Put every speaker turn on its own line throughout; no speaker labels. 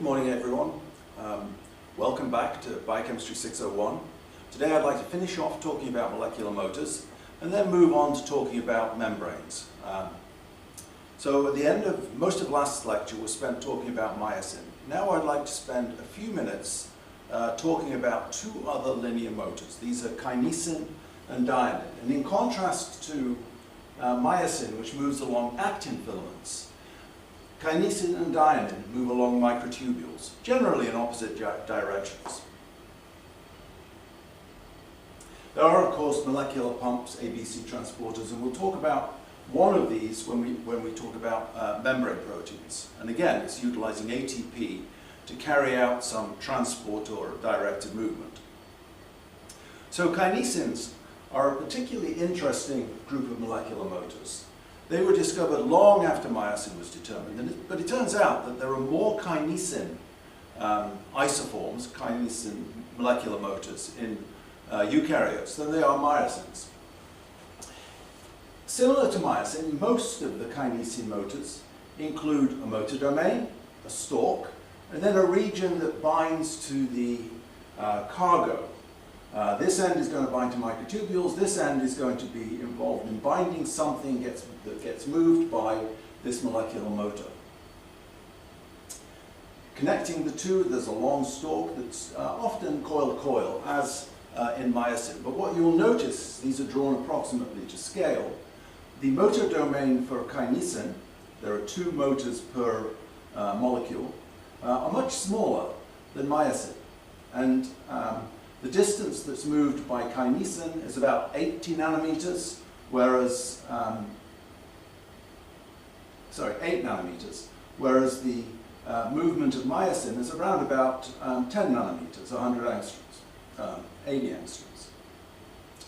Good morning, everyone. Welcome back to Biochemistry 601. Today I'd like to finish off talking about molecular motors and then move on to talking about membranes. So at the end of most of last lecture was spent talking about myosin. Now I'd like to spend a few minutes talking about two other linear motors. These are kinesin and diamine. And in contrast to myosin, which moves along actin filaments, kinesin and diamine move along microtubules, generally in opposite directions. There are, of course, molecular pumps, ABC transporters, and we'll talk about one of these when we talk about membrane proteins. And again, it's utilizing ATP to carry out some transport or directed movement. So kinesins are a particularly interesting group of molecular motors. They were discovered long after myosin was determined, but it turns out that there are more kinesin isoforms, kinesin molecular motors in eukaryotes than there are myosins. Similar to myosin, most of the kinesin motors include a motor domain, a stalk, and then a region that binds to the cargo. This end is going to bind to microtubules, this end is going to be involved in binding something that gets moved by this molecular motor. Connecting the two, there's a long stalk that's often coil-to-coil, as in myosin. But what you'll notice, these are drawn approximately to scale. The motor domain for kinesin, there are 2 motors per molecule, are much smaller than myosin. And the distance that's moved by kinesin is about 80 nanometers, whereas, 8 nanometers, whereas the movement of myosin is around about 10 nanometers, 100 angstroms, 80 angstroms.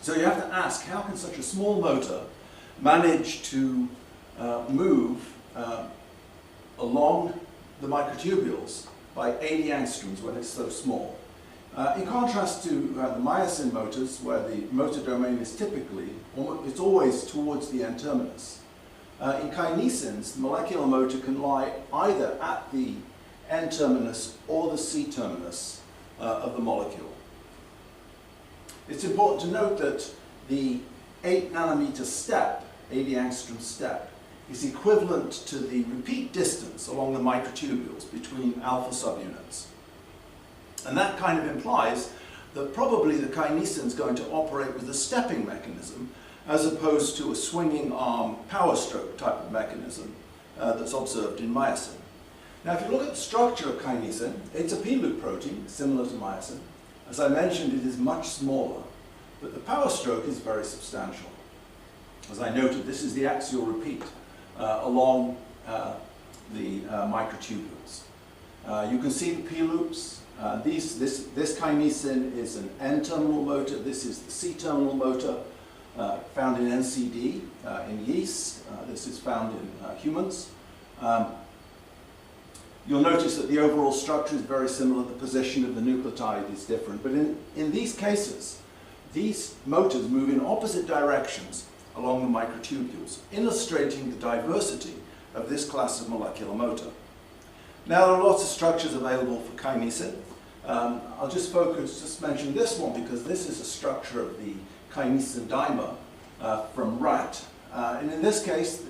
So you have to ask, how can such a small motor manage to move along the microtubules by 80 angstroms when it's so small? In contrast to the myosin motors, where the motor domain is typically, it's always towards the N-terminus. In kinesins, the molecular motor can lie either at the N-terminus or the C-terminus of the molecule. It's important to note that the 8 nanometer step, 80 angstrom step, is equivalent to the repeat distance along the microtubules between alpha subunits. And that kind of implies that probably the kinesin is going to operate with a stepping mechanism as opposed to a swinging arm power stroke type of mechanism that's observed in myosin. Now, if you look at the structure of kinesin, it's a P-loop protein, similar to myosin. As I mentioned, it is much smaller, but the power stroke is very substantial. As I noted, this is the axial repeat along the microtubules. You can see the P-loops. This kinesin is an N-terminal motor. This is the C-terminal motor found in NCD in yeast. This is found in humans. You'll notice that the overall structure is very similar. The position of the nucleotide is different. But in these cases, these motors move in opposite directions along the microtubules, illustrating the diversity of this class of molecular motor. Now, there are lots of structures available for kinesin. I'll just mention this one because this is a structure of the kinesin dimer from rat. And in this case,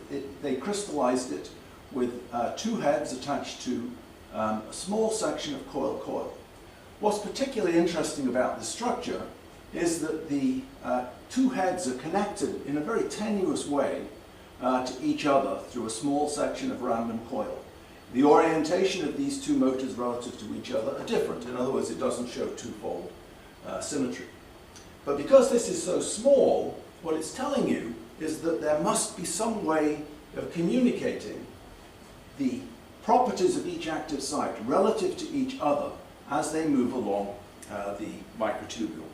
they crystallized it with 2 heads attached to a small section of coil-coil. What's particularly interesting about this structure is that the 2 heads are connected in a very tenuous way to each other through a small section of random coil. The orientation of these 2 motors relative to each other are different. In other words, it doesn't show twofold symmetry. But because this is so small, what it's telling you is that there must be some way of communicating the properties of each active site relative to each other as they move along the microtubule.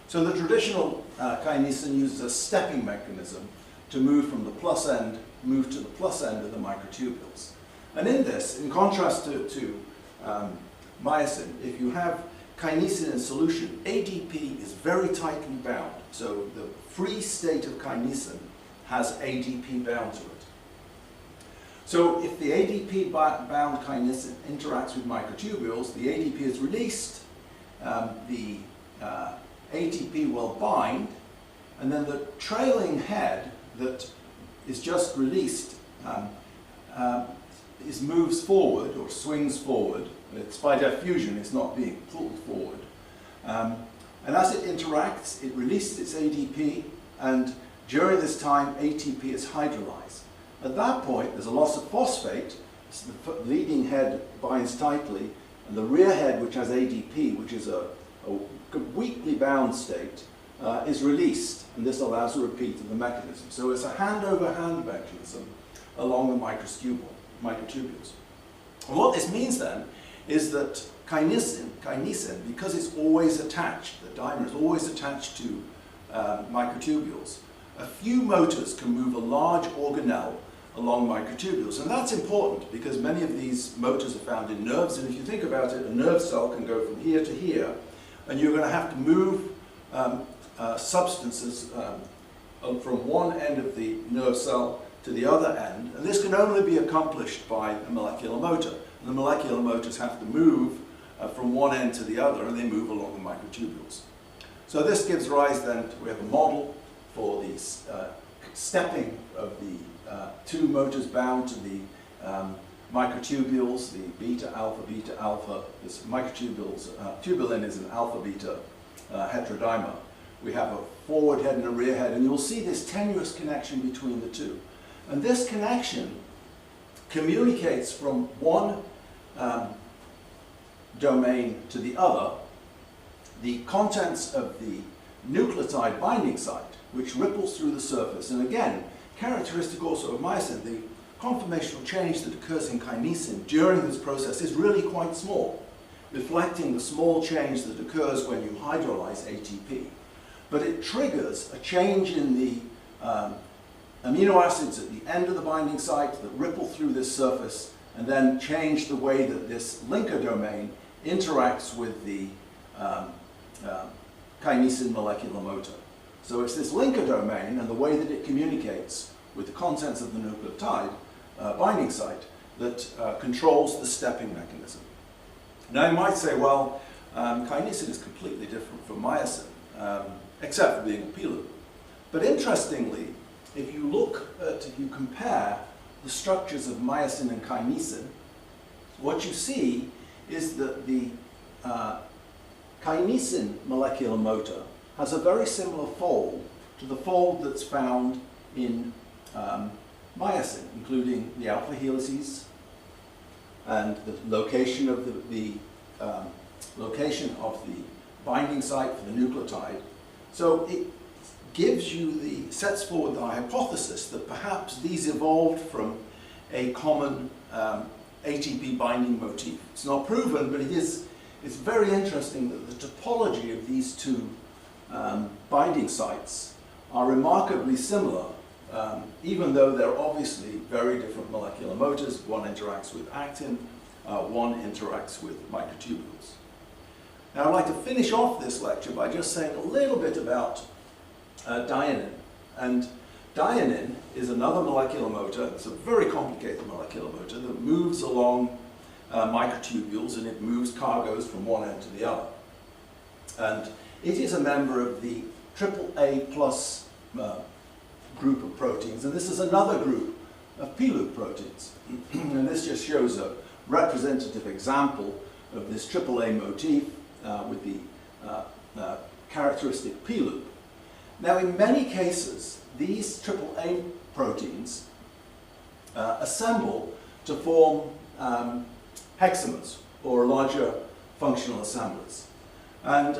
So the traditional kinesin uses a stepping mechanism to move from the plus end, move to the plus end of the microtubules. And in this, in contrast to myosin, if you have kinesin in solution, ADP is very tightly bound. So the free state of kinesin has ADP bound to it. So if the ADP-bound kinesin interacts with microtubules, the ADP is released, the ATP will bind, and then the trailing head that is just released moves forward or swings forward. It's by diffusion, it's not being pulled forward. And as it interacts, it releases its ADP, and during this time, ATP is hydrolyzed. At that point, there's a loss of phosphate, so the leading head binds tightly, and the rear head, which has ADP, which is a weakly bound state, is released, and this allows a repeat of the mechanism. So it's a hand-over-hand mechanism along the microtubules. And what this means then is that kinesin, because it's always attached, the dimer is always attached to microtubules, a few motors can move a large organelle along microtubules. And that's important because many of these motors are found in nerves, and if you think about it, a nerve cell can go from here to here, and you're going to have to move substances from one end of the nerve cell to the other end, and this can only be accomplished by a molecular motor. And the molecular motors have to move from one end to the other, and they move along the microtubules. So this gives rise then to, we have a model for the stepping of the two motors bound to the microtubules, the beta alpha. This microtubules, tubulin is an alpha beta heterodimer. We have a forward head and a rear head, and you'll see this tenuous connection between the two. And this connection communicates from one domain to the other the contents of the nucleotide binding site, which ripples through the surface. And again, characteristic also of myosin, the conformational change that occurs in kinesin during this process is really quite small, reflecting the small change that occurs when you hydrolyze ATP. But it triggers a change in the amino acids at the end of the binding site that ripple through this surface and then change the way that this linker domain interacts with the kinesin molecular motor. So it's this linker domain and the way that it communicates with the contents of the nucleotide binding site that controls the stepping mechanism. Now you might say, well, kinesin is completely different from myosin, except for being a P-loop. But interestingly, if you compare the structures of myosin and kinesin, what you see is that the kinesin molecular motor has a very similar fold to the fold that's found in myosin, including the alpha helices and the location of the location of the binding site for the nucleotide. So it sets forward the hypothesis that perhaps these evolved from a common ATP binding motif. It's not proven, but it's very interesting that the topology of these two binding sites are remarkably similar, even though they're obviously very different molecular motors. One interacts with actin, one interacts with microtubules. Now I'd like to finish off this lecture by just saying a little bit about dianin. And dianin is another molecular motor. It's a very complicated molecular motor that moves along microtubules, and it moves cargoes from one end to the other. And it is a member of the AAA plus group of proteins, and this is another group of P-loop proteins. And this just shows a representative example of this AAA motif with the characteristic P-loop. Now, in many cases, these AAA proteins assemble to form hexamers, or larger functional assemblies. And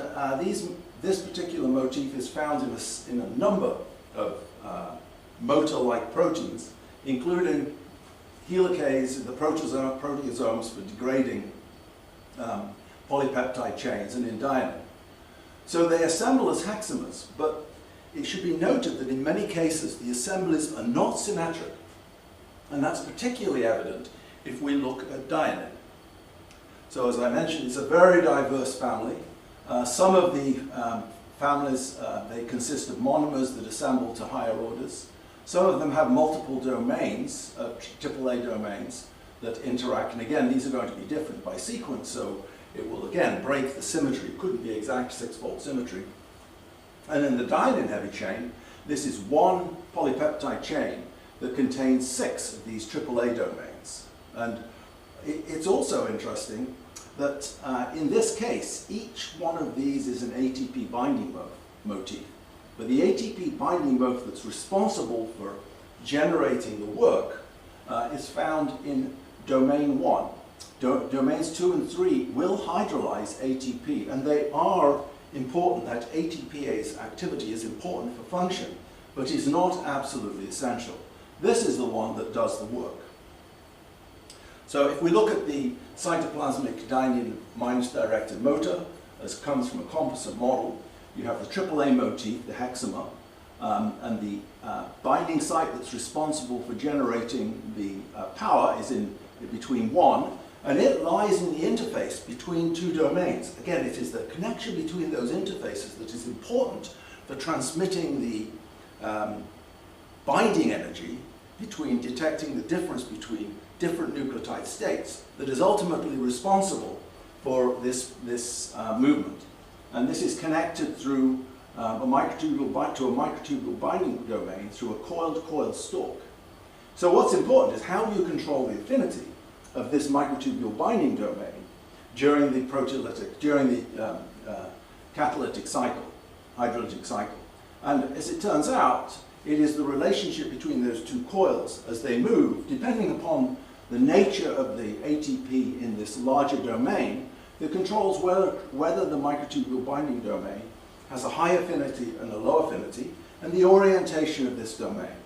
this particular motif is found in a number of motor-like proteins, including helicase, the proteasomes for degrading polypeptide chains, and in dianin. So they assemble as hexamers, but it should be noted that in many cases the assemblies are not symmetric, and that's particularly evident if we look at dianin. So as I mentioned, it's a very diverse family. Some of the families, they consist of monomers that assemble to higher orders. Some of them have multiple domains, AAA domains, that interact. And again, these are going to be different by sequence, so it will again break the symmetry. It couldn't be exact 6-fold symmetry. And in the dynein heavy chain, this is one polypeptide chain that contains 6 of these AAA domains. And it's also interesting that in this case, each one of these is an ATP binding motif. But the ATP binding motif that's responsible for generating the work is found in domain 1. Domains 2 and 3 will hydrolyze ATP, and they are important. That ATPase activity is important for function, but is not absolutely essential. This is the one that does the work. So if we look at the cytoplasmic dynein minus-directed motor, as comes from a composite model, you have the AAA motif, the hexamer, and the binding site that's responsible for generating the power is in between 1, and it lies in the interface between 2 domains. Again, it is the connection between those interfaces that is important for transmitting the binding energy between detecting the difference between different nucleotide states that is ultimately responsible for this movement. And this is connected through to a microtubule binding domain through a coiled stalk. So what's important is how do you control the affinity of this microtubule binding domain during the catalytic cycle, hydrolytic cycle. And as it turns out, it is the relationship between those 2 coils as they move, depending upon the nature of the ATP in this larger domain, that controls whether the microtubule binding domain has a high affinity and a low affinity, and the orientation of this domain.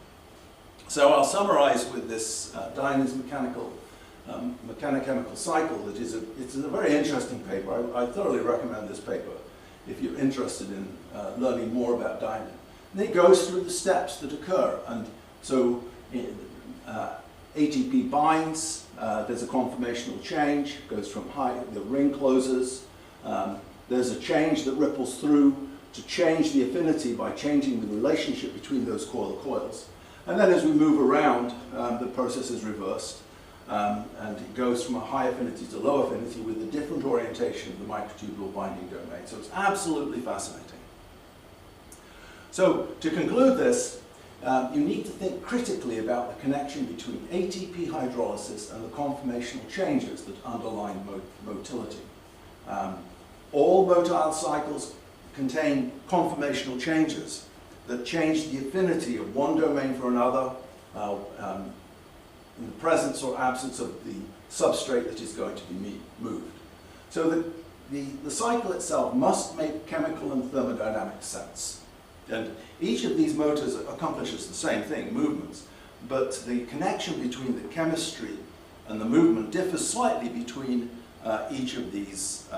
So I'll summarize with this Dyne's mechanochemical cycle. That is it's a very interesting paper. I thoroughly recommend this paper if you're interested in learning more about Dyne. And it goes through the steps that occur. And so ATP binds, there's a conformational change, goes from high, the ring closes, there's a change that ripples through to change the affinity by changing the relationship between those coils. And then as we move around, the process is reversed, and it goes from a high affinity to low affinity with a different orientation of the microtubule binding domain. So it's absolutely fascinating. So to conclude this, you need to think critically about the connection between ATP hydrolysis and the conformational changes that underline motility. All motile cycles contain conformational changes that change the affinity of one domain for another in the presence or absence of the substrate that is going to be moved. So the cycle itself must make chemical and thermodynamic sense. And each of these motors accomplishes the same thing, movements, but the connection between the chemistry and the movement differs slightly between each of these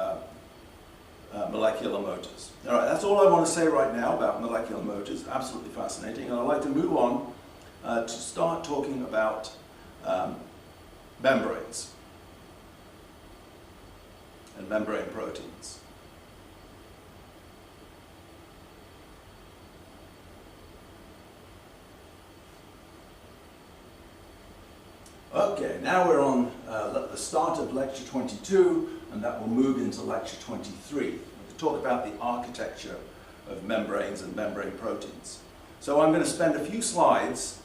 molecular motors. All right, that's all I want to say right now about molecular motors. Absolutely fascinating. And I'd like to move on to start talking about membranes and membrane proteins. Okay, now we're on the start of lecture 22, and that will move into lecture 23. We'll talk about the architecture of membranes and membrane proteins. So I'm going to spend a few slides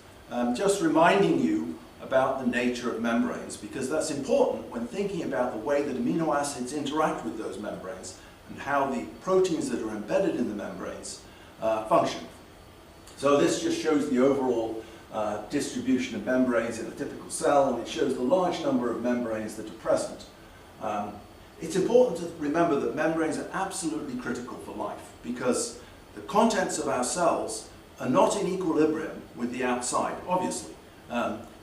just reminding you about the nature of membranes, because that's important when thinking about the way that amino acids interact with those membranes and how the proteins that are embedded in the membranes function. So this just shows the overall distribution of membranes in a typical cell, and it shows the large number of membranes that are present. It's important to remember that membranes are absolutely critical for life, because the contents of our cells are not in equilibrium with the outside, obviously.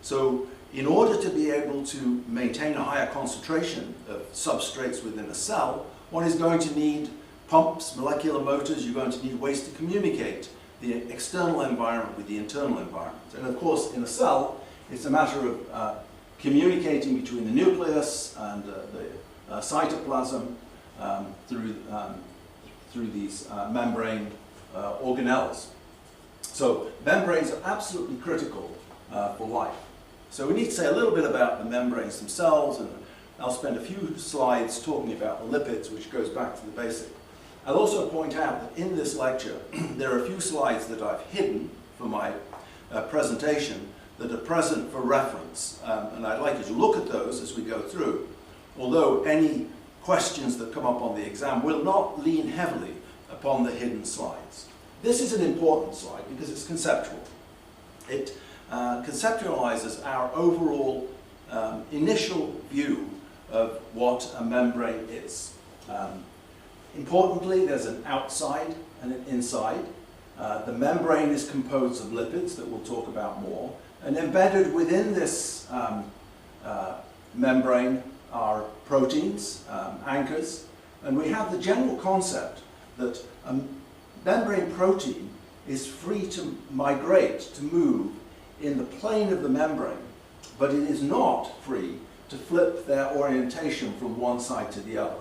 So in order to be able to maintain a higher concentration of substrates within a cell, one is going to need pumps, molecular motors. You're going to need ways to communicate the external environment with the internal environment. And of course, in a cell, it's a matter of communicating between the nucleus and the cytoplasm through these membrane organelles. So membranes are absolutely critical for life. So we need to say a little bit about the membranes themselves, and I'll spend a few slides talking about the lipids, which goes back to the basic. I'll also point out that in this lecture, there are a few slides that I've hidden for my presentation that are present for reference, and I'd like you to look at those as we go through, although any questions that come up on the exam will not lean heavily upon the hidden slides. This is an important slide because it's conceptual. It conceptualizes our overall initial view of what a membrane is. Importantly, there's an outside and an inside. The membrane is composed of lipids that we'll talk about more, and embedded within this membrane are proteins, anchors, and we have the general concept that a membrane protein is free to migrate, to move in the plane of the membrane, but it is not free to flip their orientation from one side to the other.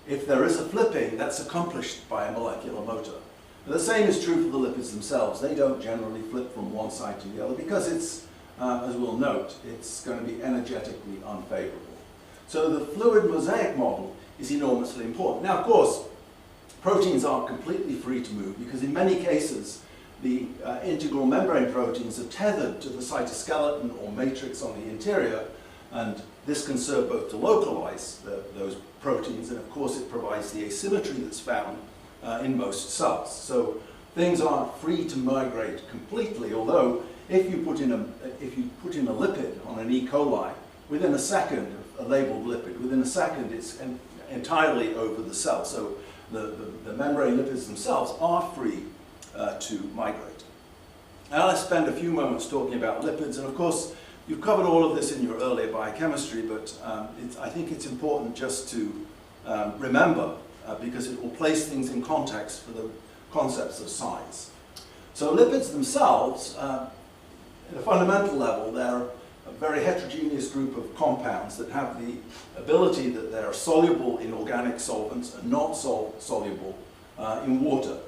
If there is a flipping, that's accomplished by a molecular motor. And the same is true for the lipids themselves. They don't generally flip from one side to the other because it's, as we'll note, it's going to be energetically unfavorable. So the fluid mosaic model is enormously important. Now, of course, proteins aren't completely free to move because in many cases the integral membrane proteins are tethered to the cytoskeleton or matrix on the interior, and this can serve both to localize those proteins, and of course it provides the asymmetry that's found in most cells. So things aren't free to migrate completely, although if you put in a lipid on an E. coli, within a second, a labeled lipid, within a second it's entirely over the cell. So the membrane lipids themselves are free to migrate. Now let's spend a few moments talking about lipids, and of course you've covered all of this in your earlier biochemistry, but I think it's important just to remember because it will place things in context for the concepts of size. So lipids themselves, at a fundamental level, they're a very heterogeneous group of compounds that have the ability that they're soluble in organic solvents and not soluble in water.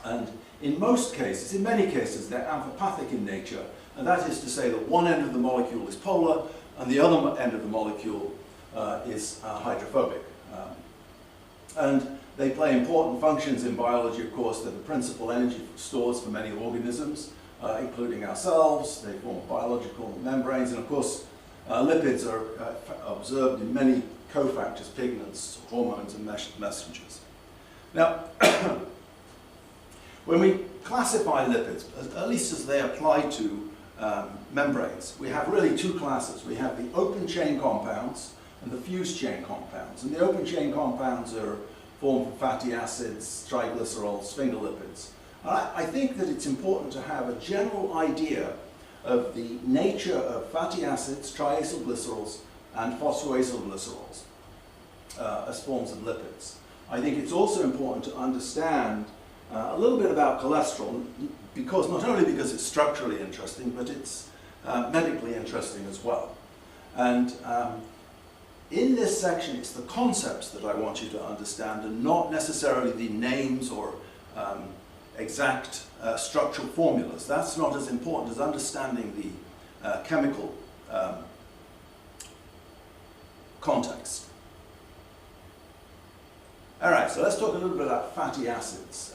And in most cases, in many cases, they're amphipathic in nature, and that is to say that one end of the molecule is polar and the other end of the molecule is hydrophobic. And they play important functions in biology, of course. They're the principal energy stores for many organisms, including ourselves. They form biological membranes, and of course lipids are observed in many cofactors, pigments, hormones, and messengers. Now, when we classify lipids, at least as they apply to membranes, we have really two classes. We have the open chain compounds and the fused chain compounds. And the open chain compounds are formed from fatty acids, triglycerols, sphingolipids. I think that it's important to have a general idea of the nature of fatty acids, triacylglycerols, and phosphoacylglycerols as forms of lipids. I think it's also important to understand a little bit about cholesterol, because not only because it's structurally interesting, but it's medically interesting as well. And in this section, it's the concepts that I want you to understand, and not necessarily the names or exact structural formulas. That's not as important as understanding the chemical context. All right, so let's talk a little bit about fatty acids.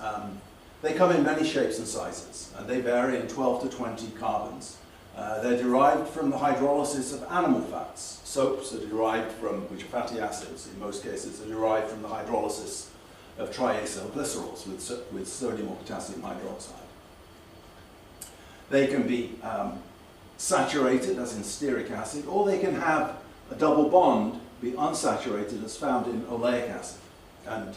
They come in many shapes and sizes, and they vary in 12 to 20 carbons. They're derived from the hydrolysis of animal fats. Soaps are derived from, which are fatty acids in most cases, are derived from the hydrolysis of triacylglycerols with sodium or potassium hydroxide. They can be saturated, as in stearic acid, or they can have a double bond be unsaturated, as found in oleic acid. And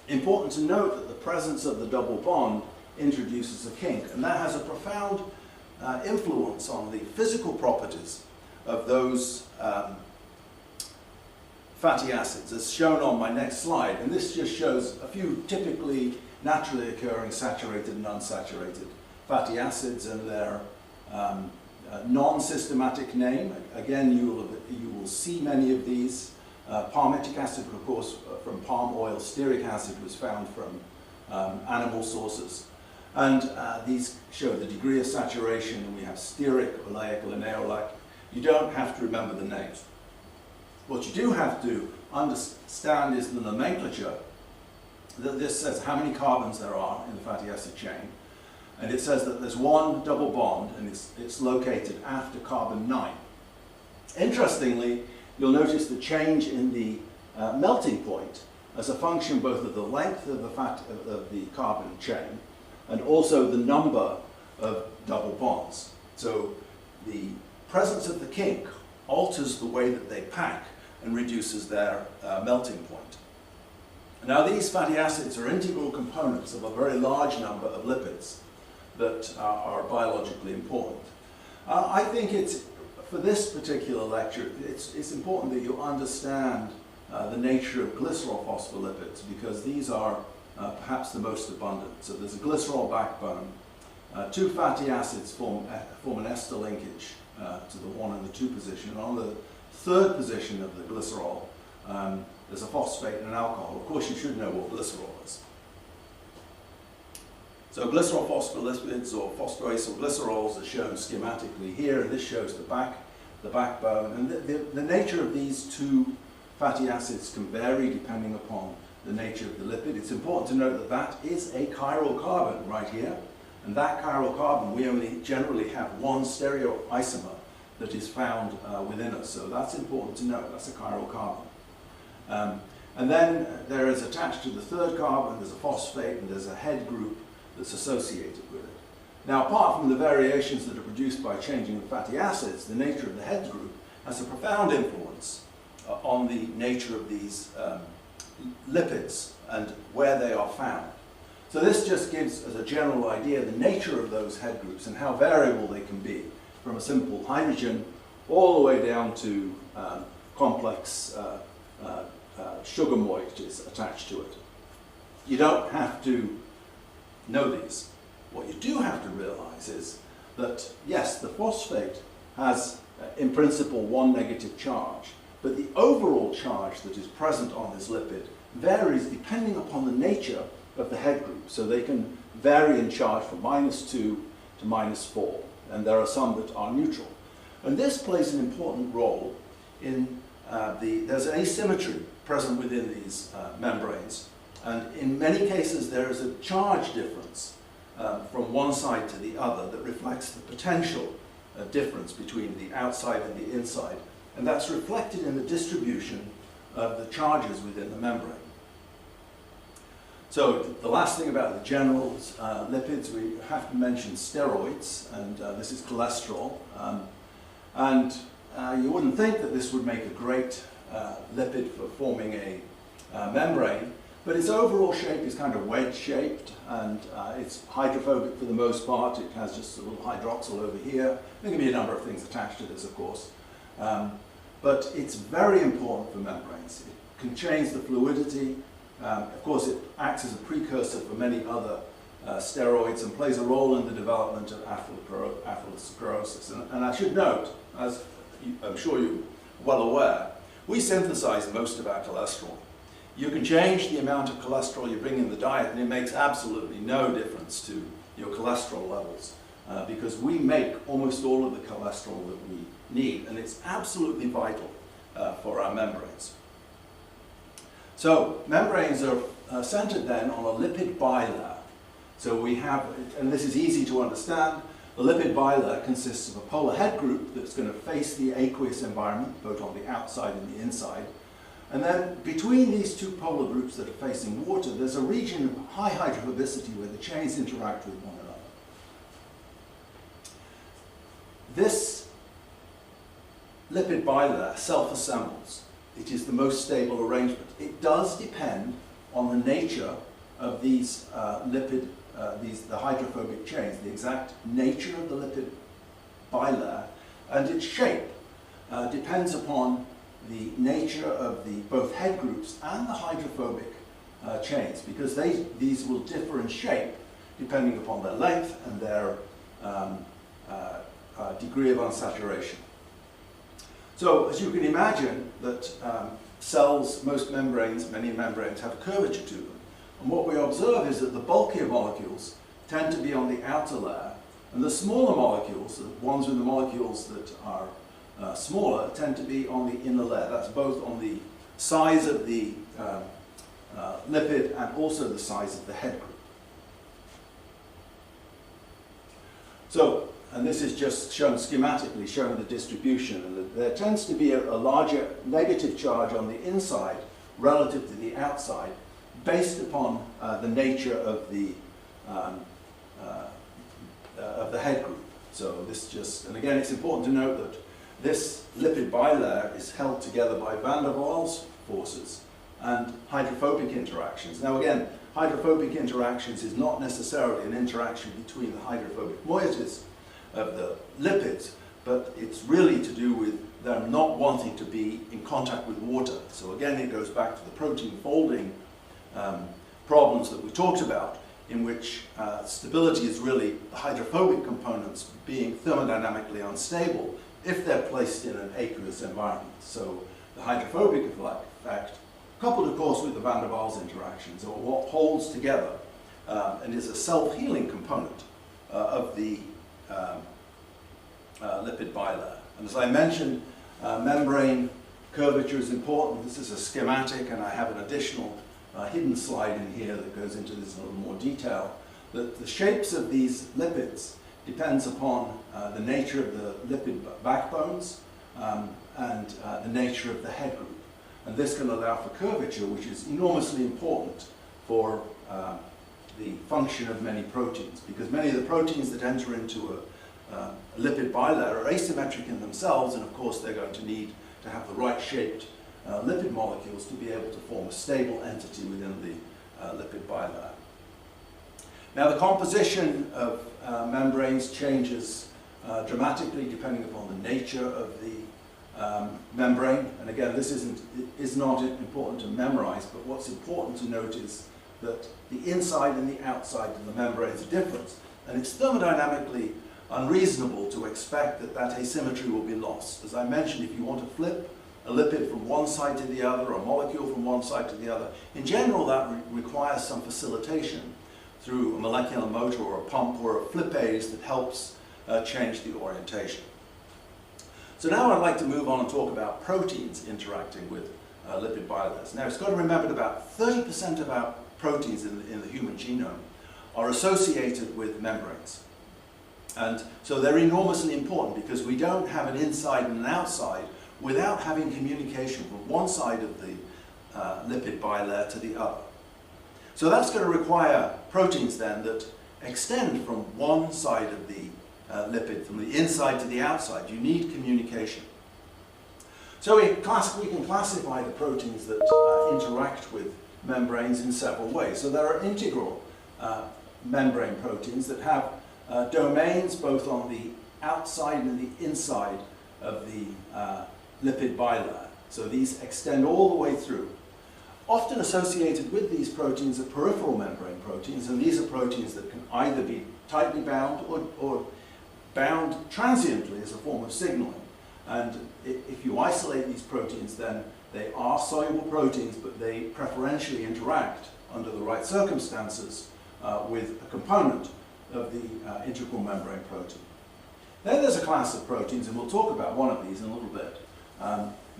important to note that the presence of the double bond introduces a kink, and that has a profound influence on the physical properties of those fatty acids, as shown on my next slide. And this just shows a few typically naturally occurring saturated and unsaturated fatty acids and their non-systematic name. Again, you will see many of these. Palmitic acid, of course, from palm oil. Stearic acid was found from animal sources. And these show the degree of saturation. We have steric, oleic, linoleic. You don't have to remember the names. What you do have to understand is the nomenclature, that this says how many carbons there are in the fatty acid chain. And it says that there's one double bond, and it's located after carbon 9. Interestingly, you'll notice the change in the melting point as a function both of the length of the carbon chain and also the number of double bonds. So the presence of the kink alters the way that they pack and reduces their melting point. Now, these fatty acids are integral components of a very large number of lipids that are biologically important. I think for this particular lecture, it's important that you understand the nature of glycerol phospholipids, because these are perhaps the most abundant. So there's a glycerol backbone. Two fatty acids form an ester linkage to the 1 and the 2 position. And on the 3rd position of the glycerol, there's a phosphate and an alcohol. Of course, you should know what glycerol is. So glycerol phospholipids, or phosphoacyl glycerols, are shown schematically here, and this shows the backbone. And the nature of these two fatty acids can vary depending upon the nature of the lipid. It's important to note that that is a chiral carbon right here, and that chiral carbon, we only generally have one stereoisomer that is found within us. So that's important to note. That's a chiral carbon. And then there is attached to the 3rd carbon, there's a phosphate, and there's a head group that's associated with it. Now, apart from the variations that are produced by changing the fatty acids, the nature of the head group has a profound influence on the nature of these lipids and where they are found. So this just gives us a general idea of the nature of those head groups and how variable they can be, from a simple hydrogen all the way down to complex sugar moieties attached to it. You don't have to know these. What you do have to realize is that, yes, the phosphate has, in principle, one negative charge, but the overall charge that is present on this lipid varies depending upon the nature of the head group. So they can vary in charge from -2 to -4, and there are some that are neutral. And this plays an important role in there's an asymmetry present within these membranes. And in many cases, there is a charge difference from one side to the other that reflects the potential difference between the outside and the inside. And that's reflected in the distribution of the charges within the membrane. So the last thing about the general lipids, we have to mention steroids, and this is cholesterol. You wouldn't think that this would make a great lipid for forming a membrane, but its overall shape is kind of wedge-shaped, and it's hydrophobic for the most part. It has just a little hydroxyl over here. There can be a number of things attached to this, of course. But it's very important for membranes. It can change the fluidity. Of course, it acts as a precursor for many other steroids and plays a role in the development of atherosclerosis. And I should note, as I'm sure you're well aware, we synthesize most of our cholesterol. You can change the amount of cholesterol you bring in the diet, and it makes absolutely no difference to your cholesterol levels, because we make almost all of the cholesterol that we need, and it's absolutely vital for our membranes. So membranes are centered then on a lipid bilayer. So we have, and this is easy to understand, the lipid bilayer consists of a polar head group that's going to face the aqueous environment, both on the outside and the inside. And then between these two polar groups that are facing water, there's a region of high hydrophobicity where the chains interact with one another. This lipid bilayer self-assembles. It is the most stable arrangement. It does depend on the nature of these the hydrophobic chains, the exact nature of the lipid bilayer, and its shape depends upon the nature of both head groups and the hydrophobic chains, because these will differ in shape depending upon their length and their degree of unsaturation. So, as you can imagine, that many membranes have curvature to them. And what we observe is that the bulkier molecules tend to be on the outer layer, and the smaller molecules, the ones with the molecules that are smaller, tend to be on the inner layer. That's both on the size of the lipid and also the size of the head group. So, and this is just shown schematically, showing the distribution, and there tends to be a larger negative charge on the inside relative to the outside, based upon the nature of the head group. So this just, and again, it's important to note that this lipid bilayer is held together by van der Waals forces and hydrophobic interactions. Now again, hydrophobic interactions is not necessarily an interaction between the hydrophobic moieties of the lipids, but it's really to do with them not wanting to be in contact with water. So again, it goes back to the protein folding problems that we talked about, in which stability is really the hydrophobic components being thermodynamically unstable if they're placed in an aqueous environment. So the hydrophobic effect, coupled of course with the van der Waals interactions, or what holds together and is a self-healing component of the lipid bilayer. And as I mentioned, membrane curvature is important. This is a schematic, and I have an additional hidden slide in here that goes into this in a little more detail. That the shapes of these lipids depends upon the nature of the lipid backbones and the nature of the head group. And this can allow for curvature, which is enormously important for the function of many proteins, because many of the proteins that enter into a lipid bilayer are asymmetric in themselves, and of course they're going to need to have the right shaped lipid molecules to be able to form a stable entity within the lipid bilayer. Now the composition of membranes changes dramatically depending upon the nature of the membrane, and again this is not important to memorize, but what's important to note is that the inside and the outside of the membranes are different, and it's thermodynamically unreasonable to expect that that asymmetry will be lost. As I mentioned, if you want to flip a lipid from one side to the other, or a molecule from one side to the other, in general that requires some facilitation through a molecular motor or a pump or a flipase that helps change the orientation. So now I'd like to move on and talk about proteins interacting with lipid bilayers. Now it's got to remember that about 30% of our proteins in the human genome are associated with membranes. And so they're enormously important, because we don't have an inside and an outside without having communication from one side of the lipid bilayer to the other. So that's going to require proteins then that extend from one side of the lipid, from the inside to the outside. You need communication. So we can classify the proteins that interact with membranes in several ways. So there are integral membrane proteins that have domains both on the outside and the inside of the lipid bilayer. So these extend all the way through. Often associated with these proteins are peripheral membrane proteins, and these are proteins that can either be tightly bound or bound transiently as a form of signaling. And if you isolate these proteins, then they are soluble proteins, but they preferentially interact under the right circumstances with a component of the integral membrane protein. Then there's a class of proteins, and we'll talk about one of these in a little bit.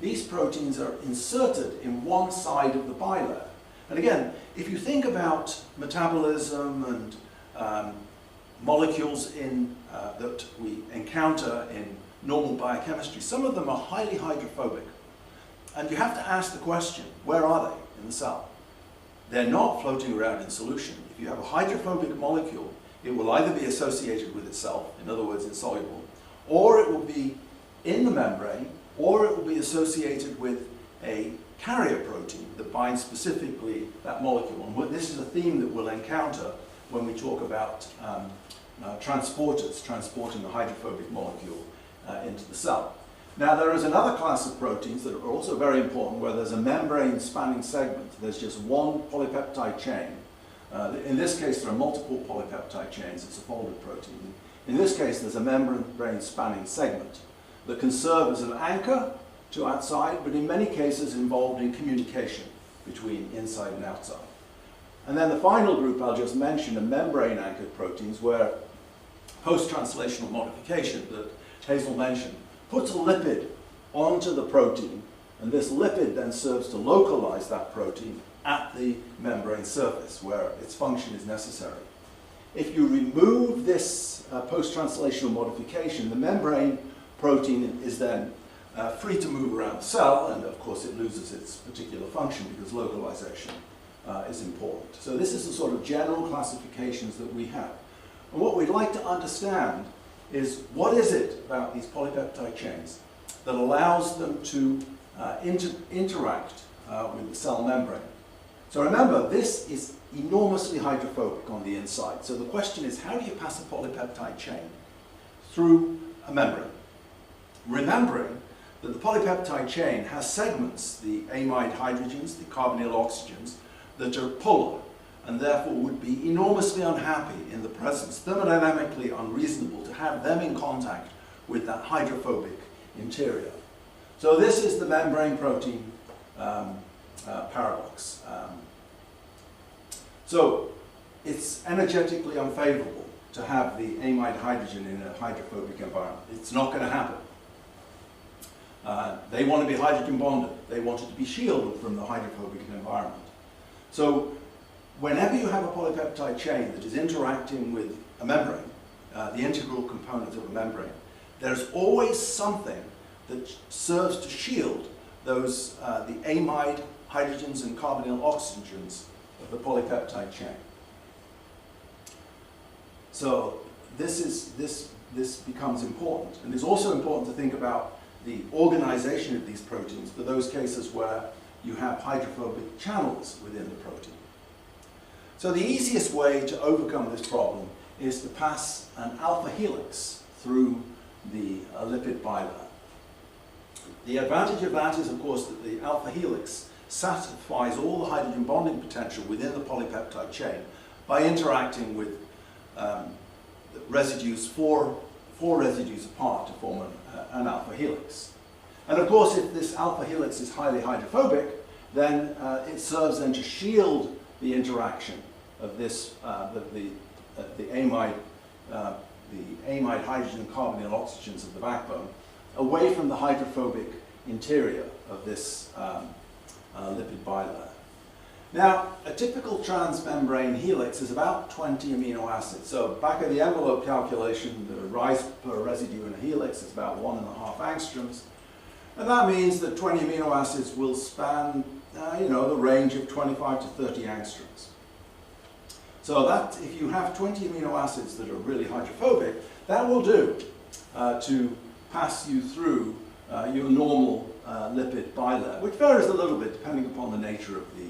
These proteins are inserted in one side of the bilayer. And again, if you think about metabolism and molecules that we encounter in normal biochemistry, some of them are highly hydrophobic. And you have to ask the question, where are they in the cell? They're not floating around in solution. If you have a hydrophobic molecule, it will either be associated with itself, in other words, insoluble, or it will be in the membrane, or it will be associated with a carrier protein that binds specifically that molecule. And this is a theme that we'll encounter when we talk about transporters, transporting the hydrophobic molecule into the cell. Now there is another class of proteins that are also very important, where there's a membrane spanning segment. There's just one polypeptide chain. In this case there are multiple polypeptide chains. It's a folded protein. In this case there's a membrane spanning segment that can serve as an anchor to outside, but in many cases involved in communication between inside and outside. And then the final group I'll just mention are membrane-anchored proteins, where post-translational modification that Hazel mentioned puts a lipid onto the protein, and this lipid then serves to localize that protein at the membrane surface where its function is necessary. If you remove this post-translational modification, the membrane protein is then free to move around the cell, and of course it loses its particular function because localization is important. So this is the sort of general classifications that we have. And what we'd like to understand is, what is it about these polypeptide chains that allows them to interact with the cell membrane? So remember, this is enormously hydrophobic on the inside. So the question is, how do you pass a polypeptide chain through a membrane? Remembering that the polypeptide chain has segments, the amide hydrogens, the carbonyl oxygens, that are polar, and therefore would be enormously unhappy in the presence, thermodynamically unreasonable to have them in contact with that hydrophobic interior. So this is the membrane protein paradox. So it's energetically unfavorable to have the amide hydrogen in a hydrophobic environment. It's not going to happen. They want to be hydrogen bonded. They want it to be shielded from the hydrophobic environment. So whenever you have a polypeptide chain that is interacting with a membrane, the integral component of a membrane, there's always something that serves to shield those, the amide hydrogens and carbonyl oxygens of the polypeptide chain. So this becomes important. And it's also important to think about the organization of these proteins for those cases where you have hydrophobic channels within the protein. So the easiest way to overcome this problem is to pass an alpha helix through the lipid bilayer. The advantage of that is, of course, that the alpha helix satisfies all the hydrogen bonding potential within the polypeptide chain by interacting with residues, four residues apart to form an alpha helix. And of course, if this alpha helix is highly hydrophobic, then it serves then to shield the interaction of this, the amide hydrogen carbonyl oxygens of the backbone away from the hydrophobic interior of this lipid bilayer. Now, a typical transmembrane helix is about 20 amino acids. So back of the envelope calculation, the rise per residue in a helix is about 1.5 angstroms. And that means that 20 amino acids will span, the range of 25 to 30 angstroms. So that, if you have 20 amino acids that are really hydrophobic, that will do to pass you through your normal lipid bilayer, which varies a little bit depending upon the nature of the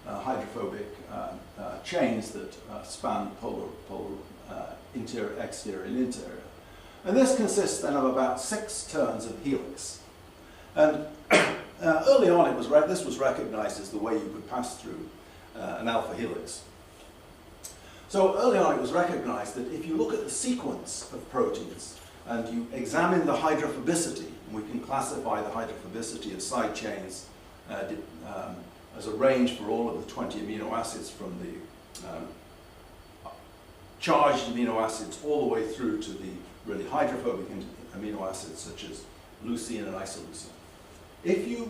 hydrophobic chains that span polar interior, exterior, and interior. And this consists then of about 6 turns of helix. And early on, this was recognized as the way you could pass through an alpha helix. So early on, it was recognized that if you look at the sequence of proteins and you examine the hydrophobicity, and we can classify the hydrophobicity of side chains as a range for all of the 20 amino acids, from the charged amino acids all the way through to the really hydrophobic amino acids such as leucine and isoleucine. If you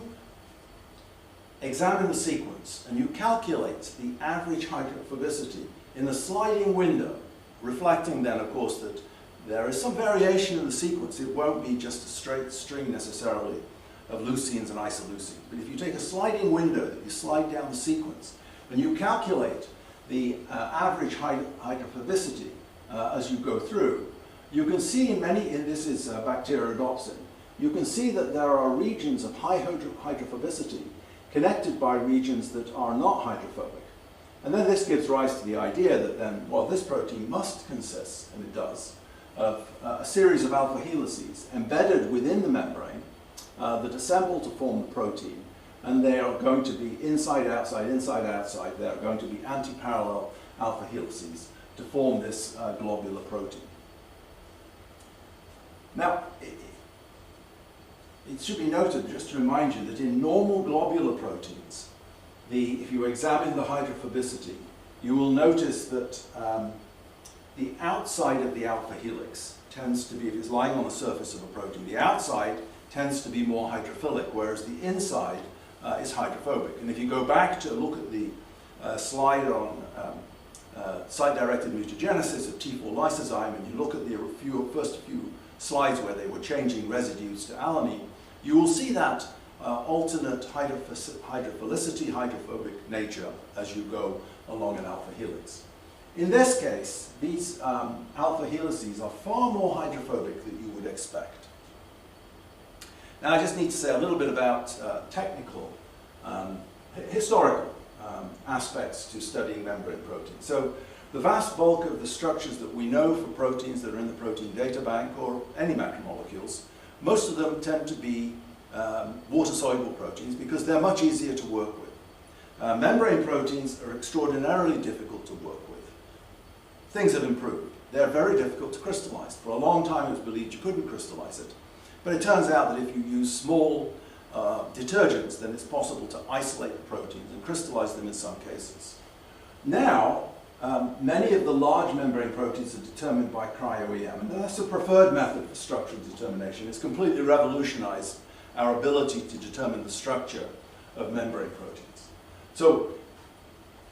examine the sequence and you calculate the average hydrophobicity in the sliding window, reflecting then, of course, that there is some variation in the sequence. It won't be just a straight string necessarily of leucines and isoleucines. But if you take a sliding window that you slide down the sequence and you calculate the average hydrophobicity as you go through, you can see this is Bacteriodopsin, you can see that there are regions of high hydrophobicity connected by regions that are not hydrophobic. And then this gives rise to the idea that then, well, this protein must consist, and it does, of a series of alpha helices embedded within the membrane that assemble to form the protein, and they are going to be inside, outside, inside, outside. They are going to be antiparallel alpha helices to form this globular protein. Now, it should be noted, just to remind you, that in normal globular proteins, if you examine the hydrophobicity, you will notice that the outside of the alpha helix tends to be, if it's lying on the surface of a protein, the outside tends to be more hydrophilic, whereas the inside is hydrophobic. And if you go back to look at the slide on site-directed mutagenesis of T4 lysozyme, and you look at the first few slides where they were changing residues to alanine, you will see that alternate hydrophilicity, hydrophobic nature as you go along an alpha helix. In this case, these alpha helices are far more hydrophobic than you would expect. Now I just need to say a little bit about technical, historical aspects to studying membrane proteins. So the vast bulk of the structures that we know for proteins that are in the protein data bank or any macromolecules, most of them tend to be water-soluble proteins because they're much easier to work with. Membrane proteins are extraordinarily difficult to work with. Things have improved. They're very difficult to crystallize. For a long time it was believed you couldn't crystallize it. But it turns out that if you use small detergents, then it's possible to isolate the proteins and crystallize them in some cases. Now, many of the large membrane proteins are determined by cryo-EM, and that's a preferred method for structural determination. It's completely revolutionized our ability to determine the structure of membrane proteins. So,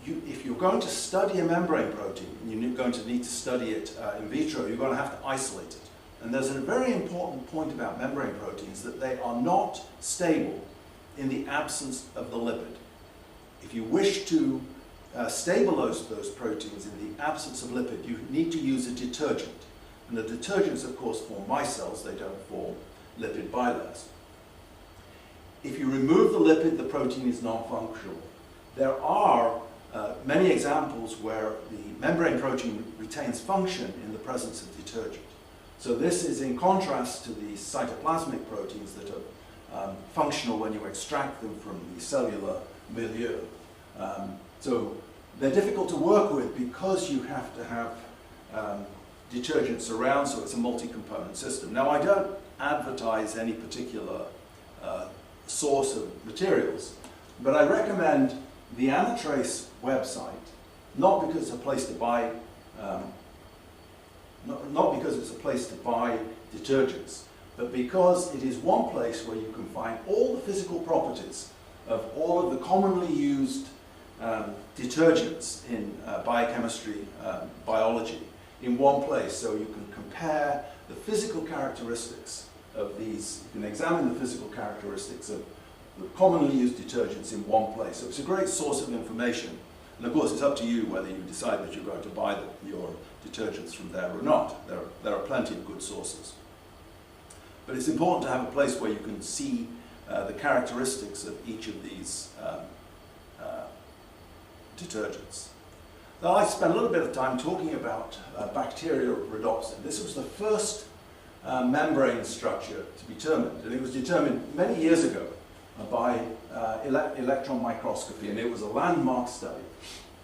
if you're going to study a membrane protein, and you're going to need to study it in vitro, you're going to have to isolate it. And there's a very important point about membrane proteins, that they are not stable in the absence of the lipid. If you wish to stabilize those proteins in the absence of lipid, you need to use a detergent. And the detergents, of course, form micelles, they don't form lipid bilayers. If you remove the lipid, the protein is non-functional. There are many examples where the membrane protein retains function in the presence of detergent. So this is in contrast to the cytoplasmic proteins that are functional when you extract them from the cellular milieu. So they're difficult to work with because you have to have detergents around, so it's a multi-component system. Now, I don't advertise any particular source of materials, but I recommend the Anatrace website, not because it's a place to buy not because it's a place to buy detergents, but because it is one place where you can find all the physical properties of all of the commonly used detergents in biochemistry, biology, in one place. So you can compare the physical characteristics of these, you can examine the physical characteristics of the commonly used detergents in one place. So it's a great source of information. And of course, it's up to you whether you decide that you're going to buy your detergents from there or not. There are plenty of good sources. But it's important to have a place where you can see the characteristics of each of these detergents. Now, I spent a little bit of time talking about bacterial rhodopsin. This was the first membrane structure to be determined, and it was determined many years ago by electron microscopy, and it was a landmark study.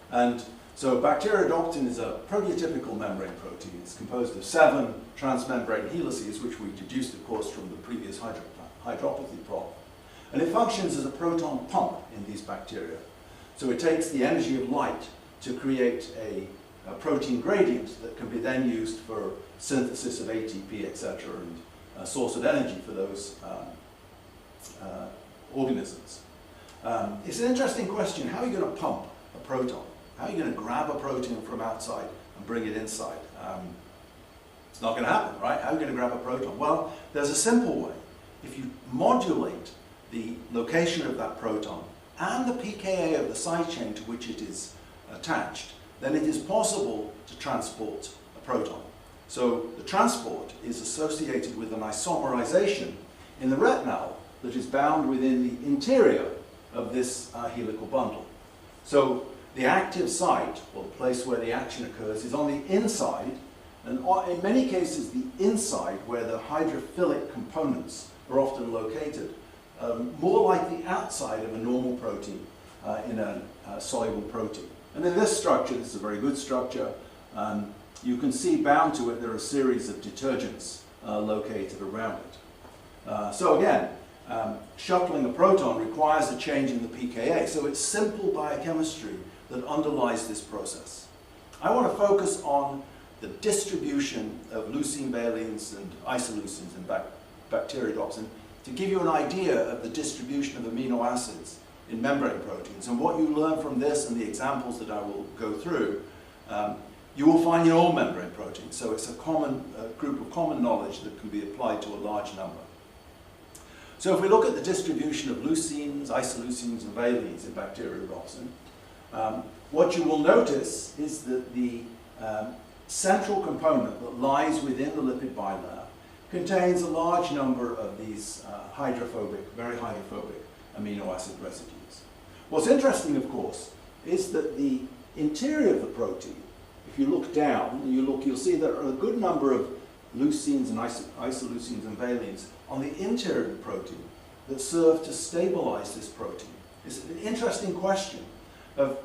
And so Bacteroidoptin is a prototypical membrane protein. It's composed of 7 transmembrane helices, which we deduced, of course, from the previous hydropathy problem. And it functions as a proton pump in these bacteria. So it takes the energy of light to create a protein gradient that can be then used for synthesis of ATP, etc., and a source of energy for those organisms. It's an interesting question. How are you going to pump a proton? How are you going to grab a protein from outside and bring it inside? It's not going to happen, right? How are you going to grab a proton? Well, there's a simple way. If you modulate the location of that proton and the pKa of the side chain to which it is attached, then it is possible to transport a proton. So the transport is associated with an isomerization in the retinal that is bound within the interior of this helical bundle. So the active site, or the place where the action occurs, is on the inside, and in many cases the inside, where the hydrophilic components are often located, more like the outside of a normal protein in a soluble protein. And in this structure, this is a very good structure, you can see bound to it there are a series of detergents located around it. So again, shuttling a proton requires a change in the pKa, so it's simple biochemistry that underlies this process. I want to focus on the distribution of leucine, valines, and isoleucines in Bacteroidopsin to give you an idea of the distribution of amino acids in membrane proteins. And what you learn from this and the examples that I will go through, you will find in all membrane proteins. So it's a common group of common knowledge that can be applied to a large number. So if we look at the distribution of leucines, isoleucines, and valines in Bacteroidopsin, what you will notice is that the central component that lies within the lipid bilayer contains a large number of these very hydrophobic amino acid residues. What's interesting, of course, is that the interior of the protein, if you look down, you'll see there are a good number of leucines and isoleucines and valines on the interior of the protein that serve to stabilize this protein. It's an interesting question of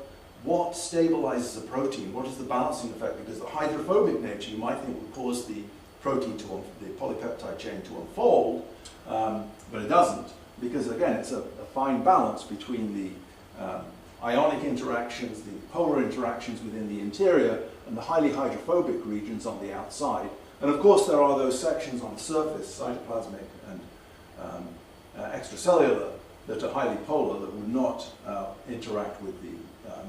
what stabilizes a protein, what is the balancing effect, because the hydrophobic nature you might think would cause the protein the polypeptide chain to unfold, but it doesn't, because again it's a fine balance between the ionic interactions, the polar interactions within the interior, and the highly hydrophobic regions on the outside. And of course there are those sections on the surface, cytoplasmic and extracellular, that are highly polar that would not interact with the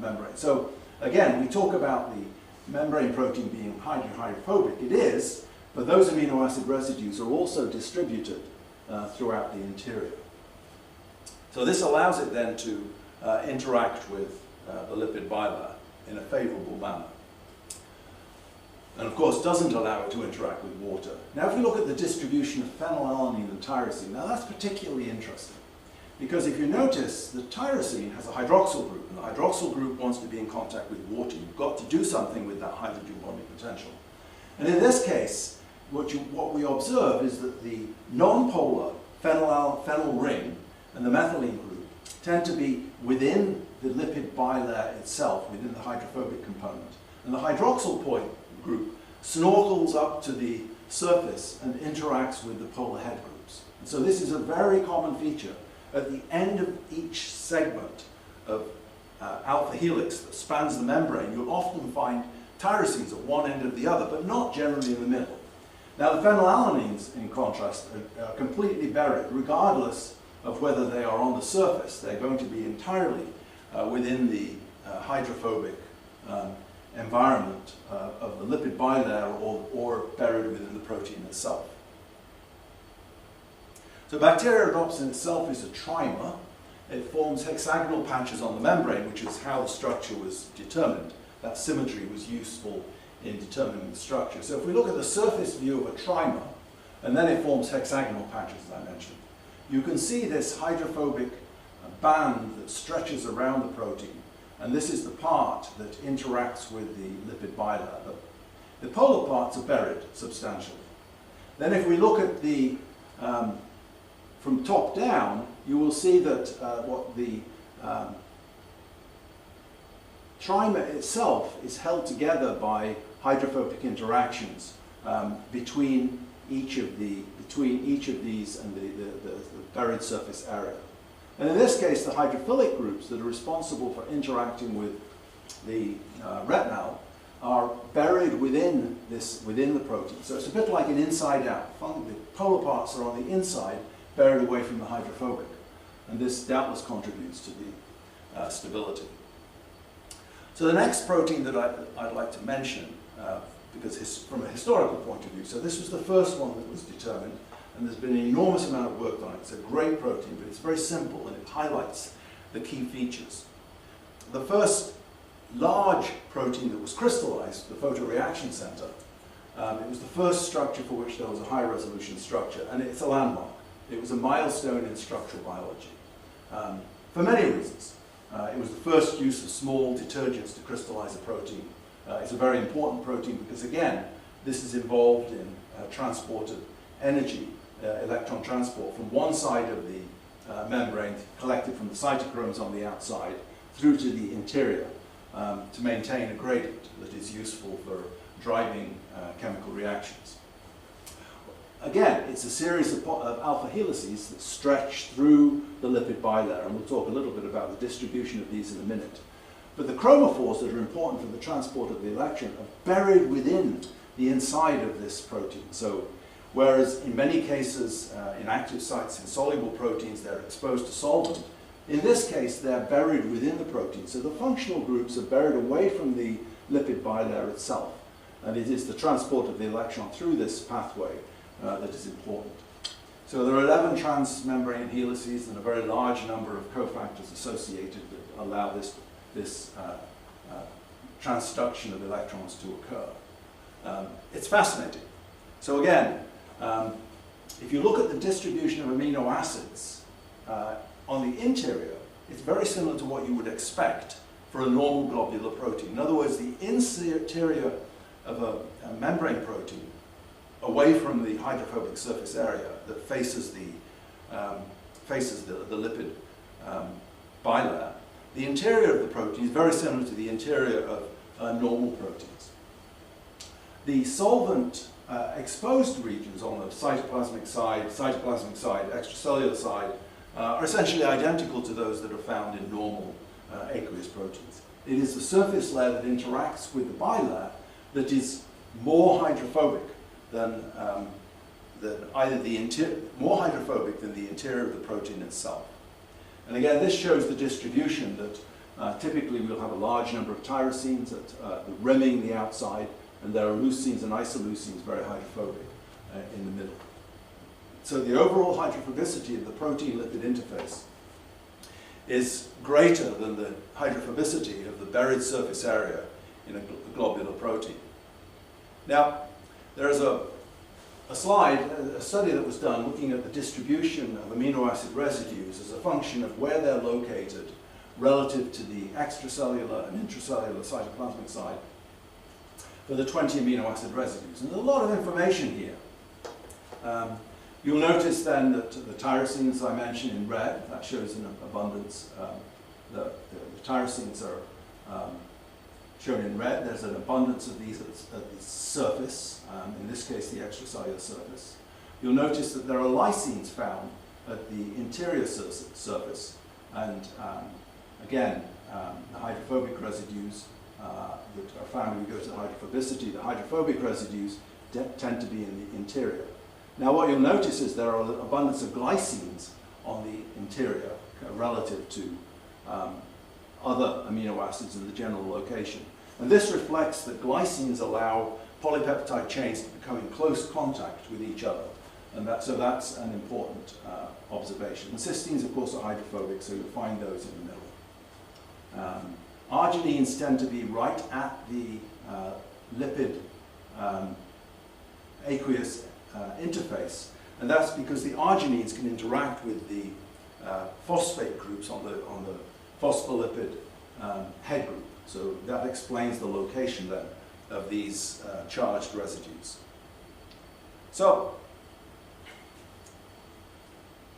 membrane. So again, we talk about the membrane protein being highly hydrophobic. It is, but those amino acid residues are also distributed throughout the interior. So this allows it then to interact with the lipid bilayer in a favorable manner. And of course doesn't allow it to interact with water. Now if we look at the distribution of phenylalanine and tyrosine, now that's particularly interesting, because if you notice, the tyrosine has a hydroxyl group, and the hydroxyl group wants to be in contact with water. You've got to do something with that hydrogen bonding potential. And in this case, what we observe is that the non-polar phenyl ring and the methylene group tend to be within the lipid bilayer itself, within the hydrophobic component. And the hydroxyl point group snorkels up to the surface and interacts with the polar head groups. And so this is a very common feature. At the end of each segment of alpha helix that spans the membrane, you'll often find tyrosines at one end of the other, but not generally in the middle. Now the phenylalanines, in contrast, are completely buried, regardless of whether they are on the surface. They're going to be entirely within the hydrophobic environment of the lipid bilayer or buried within the protein itself. So Bacteroidopsin itself is a trimer. It forms hexagonal patches on the membrane, which is how the structure was determined. That symmetry was useful in determining the structure. So if we look at the surface view of a trimer, and then it forms hexagonal patches, as I mentioned, you can see this hydrophobic band that stretches around the protein. And this is the part that interacts with the lipid bilayer. The polar parts are buried substantially. Then if we look at the, from top down, you will see that what the trimer itself is held together by hydrophobic interactions between each of these and the buried surface area. And in this case, the hydrophilic groups that are responsible for interacting with the retinal are buried within the protein. So it's a bit like an inside-out. The polar parts are on the inside, buried away from the hydrophobic. And this doubtless contributes to the stability. So the next protein that I'd like to mention, because from a historical point of view, so this was the first one that was determined, and there's been an enormous amount of work on it. It's a great protein, but it's very simple, and it highlights the key features. The first large protein that was crystallized, the photoreaction center, it was the first structure for which there was a high-resolution structure, and it's a landmark. It was a milestone in structural biology, for many reasons. It was the first use of small detergents to crystallize a protein. It's a very important protein because, again, this is involved in transport of energy, electron transport from one side of the membrane, collected from the cytochromes on the outside, through to the interior to maintain a gradient that is useful for driving chemical reactions. Again, it's a series of alpha helices that stretch through the lipid bilayer, and we'll talk a little bit about the distribution of these in a minute. But the chromophores that are important for the transport of the electron are buried within the inside of this protein. So whereas in many cases in active sites in soluble proteins they're exposed to solvent, in this case they're buried within the protein. So the functional groups are buried away from the lipid bilayer itself. And it is the transport of the electron through this pathway that is important. So there are 11 transmembrane helices and a very large number of cofactors associated that allow this transduction of electrons to occur. It's fascinating. So again, if you look at the distribution of amino acids on the interior, it's very similar to what you would expect for a normal globular protein. In other words, the interior of a membrane protein, away from the hydrophobic surface area that faces the lipid bilayer, the interior of the protein is very similar to the interior of normal proteins. The solvent exposed regions on the cytoplasmic side, extracellular side, are essentially identical to those that are found in normal aqueous proteins. It is the surface layer that interacts with the bilayer that is more hydrophobic than more hydrophobic than the interior of the protein itself. And again, this shows the distribution that typically we'll have a large number of tyrosines rimming the outside, and there are leucines and isoleucines very hydrophobic in the middle. So the overall hydrophobicity of the protein-lipid interface is greater than the hydrophobicity of the buried surface area in a globular protein. Now, there is a study that was done looking at the distribution of amino acid residues as a function of where they're located relative to the extracellular and intracellular cytoplasmic side for the 20 amino acid residues. And there's a lot of information here. You'll notice then that the tyrosines I mentioned in red, that shows an abundance. The tyrosines are shown in red. There's an abundance of these at the surface, in this case the extracellular surface. You'll notice that there are lysines found at the interior surface, and again, the hydrophobic residues that are found when we go to the hydrophobicity, the hydrophobic residues tend to be in the interior. Now what you'll notice is there are an abundance of glycines on the interior relative to other amino acids in the general location. And this reflects that glycines allow polypeptide chains to become in close contact with each other. And so that's an important observation. And cysteines, of course, are hydrophobic, so you'll find those in the middle. Arginines tend to be right at the lipid aqueous interface, and that's because the arginines can interact with the phosphate groups on the phospholipid head group. So that explains the location then of these charged residues. So,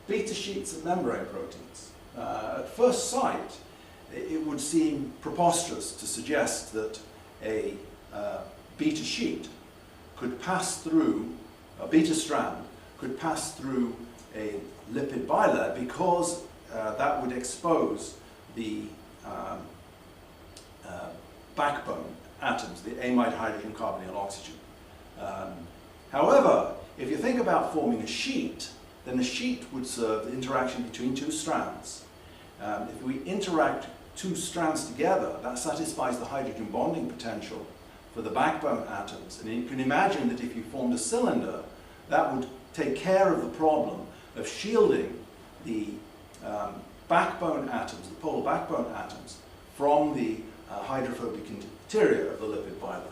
beta sheets of membrane proteins. At first sight, it would seem preposterous to suggest that a beta sheet could pass through, a beta strand could pass through a lipid bilayer, because that would expose the backbone atoms, the amide, hydrogen, carbonyl, oxygen. However, if you think about forming a sheet, then a sheet would serve the interaction between two strands. If we interact two strands together, that satisfies the hydrogen bonding potential for the backbone atoms. And you can imagine that if you formed a cylinder, that would take care of the problem of shielding the backbone atoms, the polar backbone atoms, from the hydrophobic interior of the lipid bilayer.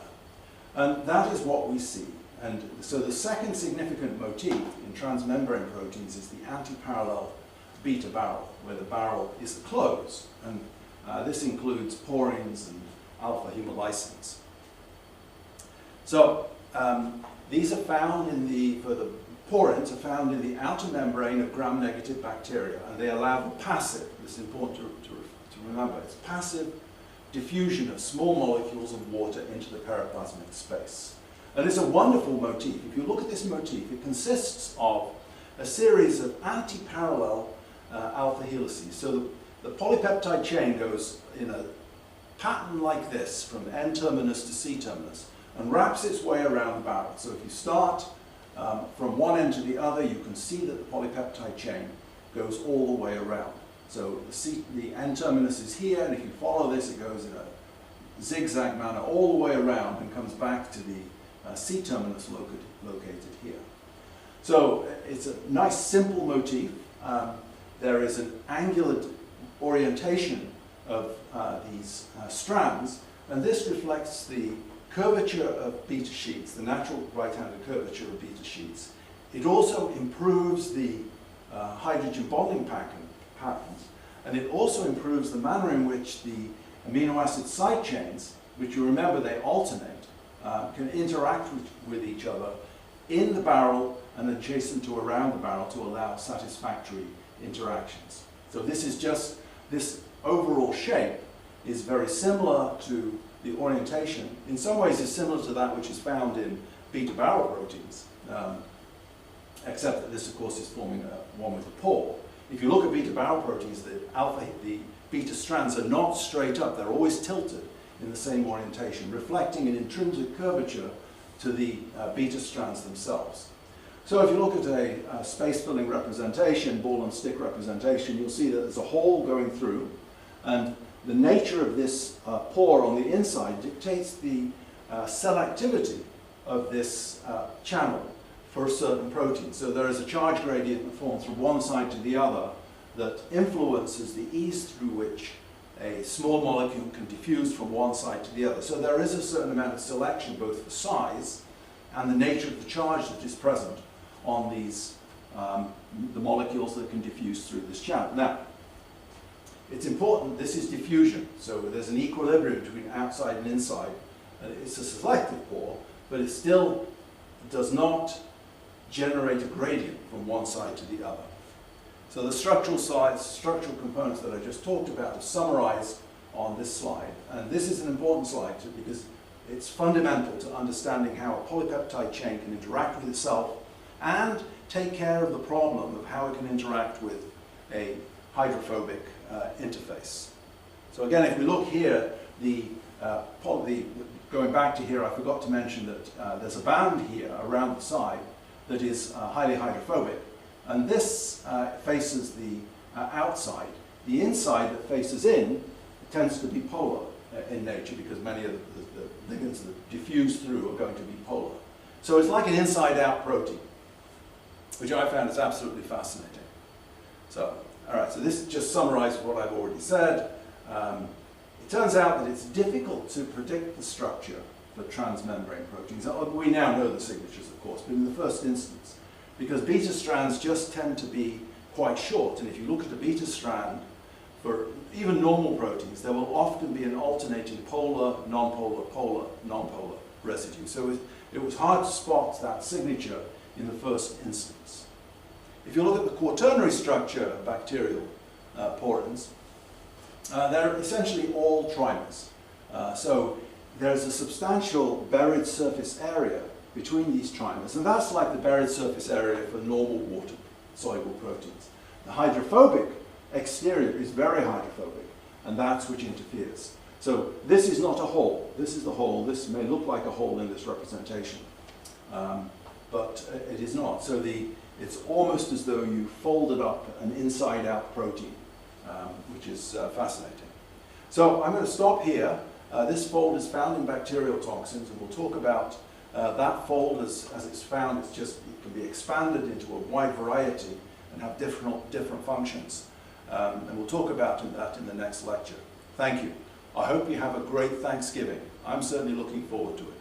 And that is what we see. And so the second significant motif in transmembrane proteins is the antiparallel beta barrel, where the barrel is closed. And this includes porins and alpha hemolysins. So these are found for the porins are found in the outer membrane of gram-negative bacteria, and they allow the passive, this is important to remember, it's passive diffusion of small molecules of water into the periplasmic space. And it's a wonderful motif. If you look at this motif, it consists of a series of anti-parallel alpha helices. So the polypeptide chain goes in a pattern like this from N-terminus to C-terminus and wraps its way around the barrel. So if you start from one end to the other, you can see that the polypeptide chain goes all the way around. So the N-terminus is here, and if you follow this, it goes in a zigzag manner all the way around and comes back to the C-terminus located here. So it's a nice simple motif. There is an angular orientation of these strands, and this reflects the curvature of beta sheets, the natural right-handed curvature of beta sheets. It also improves the hydrogen bonding patterns, and it also improves the manner in which the amino acid side chains, which you remember they alternate, can interact with each other in the barrel and adjacent to around the barrel to allow satisfactory interactions. So this overall shape is very similar to the orientation. In some ways it's similar to that which is found in beta barrel proteins, except that this of course is forming one with a pore. If you look at beta barrel proteins, the beta strands are not straight up, they're always tilted in the same orientation, reflecting an intrinsic curvature to the beta strands themselves. So if you look at a space-filling representation, ball and stick representation, you'll see that there's a hole going through, and the nature of this pore on the inside dictates the selectivity of this channel for a certain protein. So there is a charge gradient that forms from one side to the other that influences the ease through which a small molecule can diffuse from one side to the other. So there is a certain amount of selection, both for size and the nature of the charge that is present on these, the molecules that can diffuse through this channel. Now, it's important, this is diffusion, so there's an equilibrium between outside and inside, and it's a selective pore, but it still does not generate a gradient from one side to the other. So the structural components that I just talked about are summarized on this slide, and this is an important slide too, because it's fundamental to understanding how a polypeptide chain can interact with itself and take care of the problem of how it can interact with a hydrophobic interface. So again, if we look here, going back to here, I forgot to mention that there's a band here around the side that is highly hydrophobic, and this faces the outside. The inside that faces in tends to be polar in nature, because many of the ligands that diffuse through are going to be polar. So it's like an inside-out protein, which I found is absolutely fascinating. So, all right, so this just summarizes what I've already said. It turns out that it's difficult to predict the structure for transmembrane proteins. We now know the signatures, of course, but in the first instance, because beta strands just tend to be quite short, and if you look at a beta strand, for even normal proteins, there will often be an alternating polar, non-polar, polar, non-polar residue. So it was hard to spot that signature in the first instance. If you look at the quaternary structure of bacterial porins, they're essentially all trimers. So there's a substantial buried surface area between these trimers, and that's like the buried surface area for normal water-soluble proteins. The hydrophobic exterior is very hydrophobic, and that's which interferes. So this is not a hole. This is the hole. This may look like a hole in this representation, but it is not. So it's almost as though you folded up an inside-out protein, which is fascinating. So I'm going to stop here. This fold is found in bacterial toxins, and we'll talk about that fold as it's found. It can be expanded into a wide variety and have different functions. And we'll talk about that in the next lecture. Thank you. I hope you have a great Thanksgiving. I'm certainly looking forward to it.